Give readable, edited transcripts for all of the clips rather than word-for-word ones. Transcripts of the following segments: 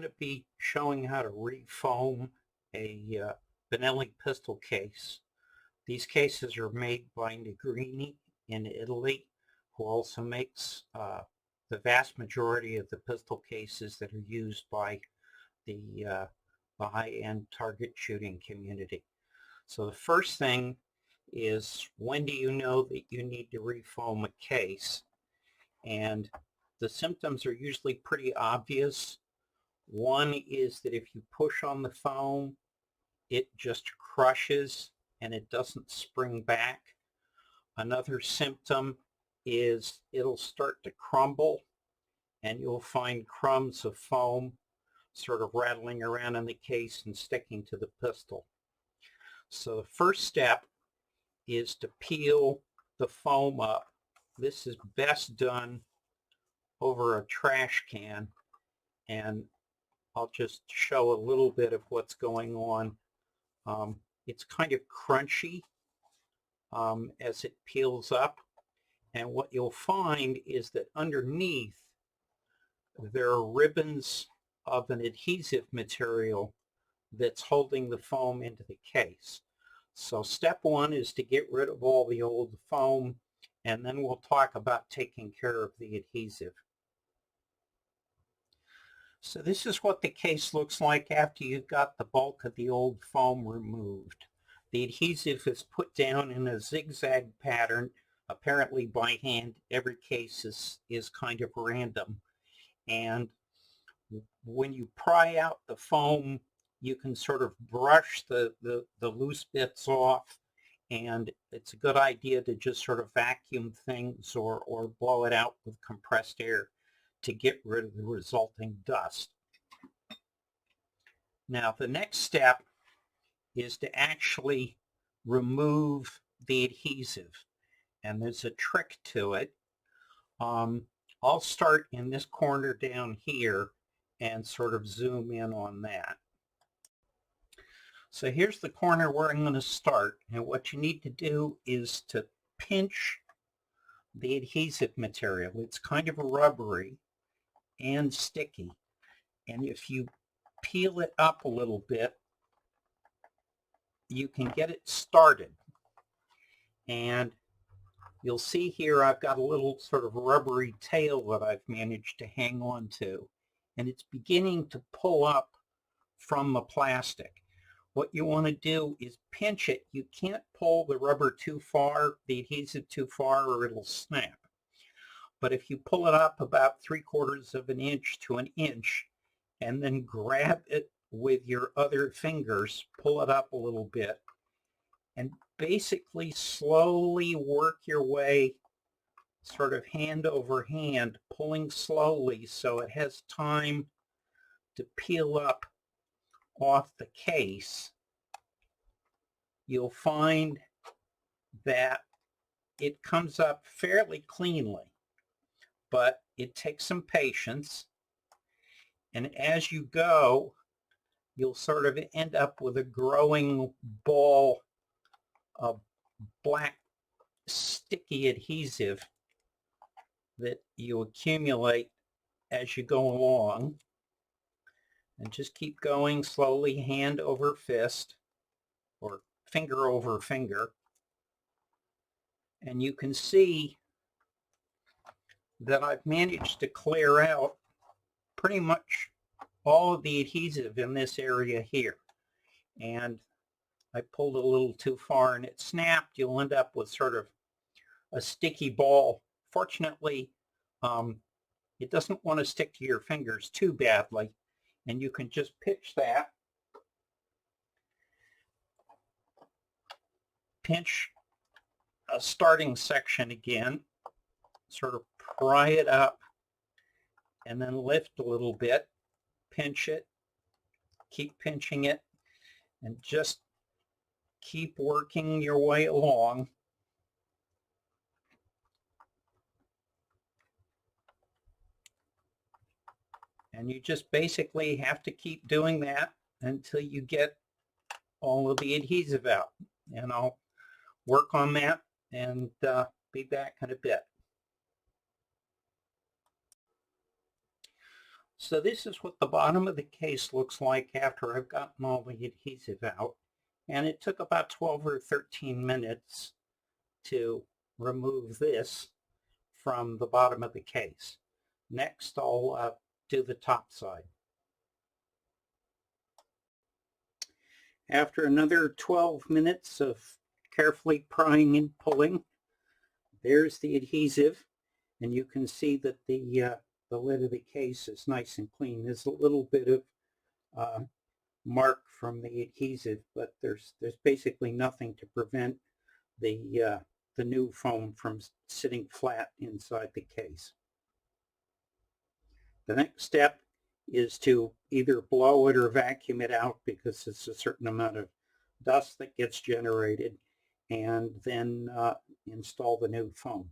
to be showing how to refoam a Benelli pistol case. These cases are made by Negrini in Italy, who also makes the vast majority of the pistol cases that are used by the high-end target shooting community. So the first thing is, when do you know that you need to refoam a case? And the symptoms are usually pretty obvious. One is that if you push on the foam, it just crushes and it doesn't spring back. Another symptom is it'll start to crumble and you'll find crumbs of foam sort of rattling around in the case and sticking to the pistol. So the first step is to peel the foam up. This is best done over a trash can, and I'll just show a little bit of what's going on. It's kind of crunchy as it peels up, and what you'll find is that underneath there are ribbons of an adhesive material that's holding the foam into the case. So step one is to get rid of all the old foam, and then we'll talk about taking care of the adhesive. So this is what the case looks like after you've got the bulk of the old foam removed. The adhesive is put down in a zigzag pattern, apparently by hand. Every case is kind of random. And when you pry out the foam, you can sort of brush the loose bits off, and it's a good idea to just sort of vacuum things or blow it out with compressed air to get rid of the resulting dust. Now the next step is to actually remove the adhesive, and there's a trick to it. I'll start in this corner down here and sort of zoom in on that. So here's the corner where I'm going to start, and what you need to do is to pinch the adhesive material. It's kind of rubbery and sticky, and if you peel it up a little bit, you can get it started. And you'll see here I've got a little sort of rubbery tail that I've managed to hang on to, and it's beginning to pull up from the plastic. What you want to do is pinch it. You can't pull the rubber too far, the adhesive too far, or it'll snap. But if you pull it up about 3/4 of an inch to an inch and then grab it with your other fingers, pull it up a little bit, and basically slowly work your way sort of hand over hand, pulling slowly so it has time to peel up off the case, you'll find that it comes up fairly cleanly, but it takes some patience. And as you go, you'll sort of end up with a growing ball of black sticky adhesive that you accumulate as you go along. And just keep going slowly, hand over fist or finger over finger. And you can see that I've managed to clear out pretty much all of the adhesive in this area here. And I pulled a little too far and it snapped. You'll end up with sort of a sticky ball. Fortunately, it doesn't want to stick to your fingers too badly, and you can just pitch that. Pinch a starting section again, sort of pry it up, and then lift a little bit, pinch it, keep pinching it, and just keep working your way along. And you just basically have to keep doing that until you get all of the adhesive out. And I'll work on that and be back in a bit. So this is what the bottom of the case looks like after I've gotten all the adhesive out. And it took about 12 or 13 minutes to remove this from the bottom of the case. Next, I'll do the top side. After another 12 minutes of carefully prying and pulling, there's the adhesive, and you can see that the lid of the case is nice and clean. There's a little bit of mark from the adhesive, but there's basically nothing to prevent the new foam from sitting flat inside the case. The next step is to either blow it or vacuum it out, because it's a certain amount of dust that gets generated, and then install the new foam.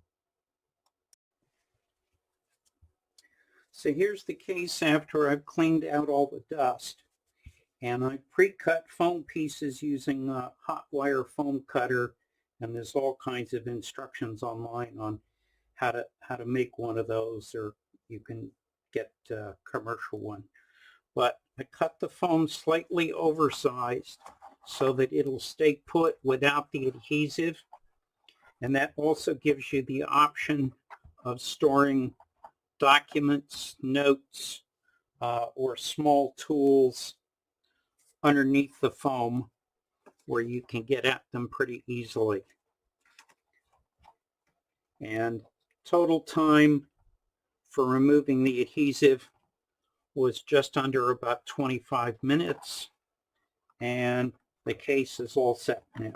So here's the case after I've cleaned out all the dust, and I pre-cut foam pieces using a hot wire foam cutter, and there's all kinds of instructions online on how to make one of those, or you can get a commercial one. But I cut the foam slightly oversized so that it'll stay put without the adhesive, and that also gives you the option of storing documents, notes, or small tools underneath the foam where you can get at them pretty easily. And total time for removing the adhesive was just under about 25 minutes, and the case is all set now.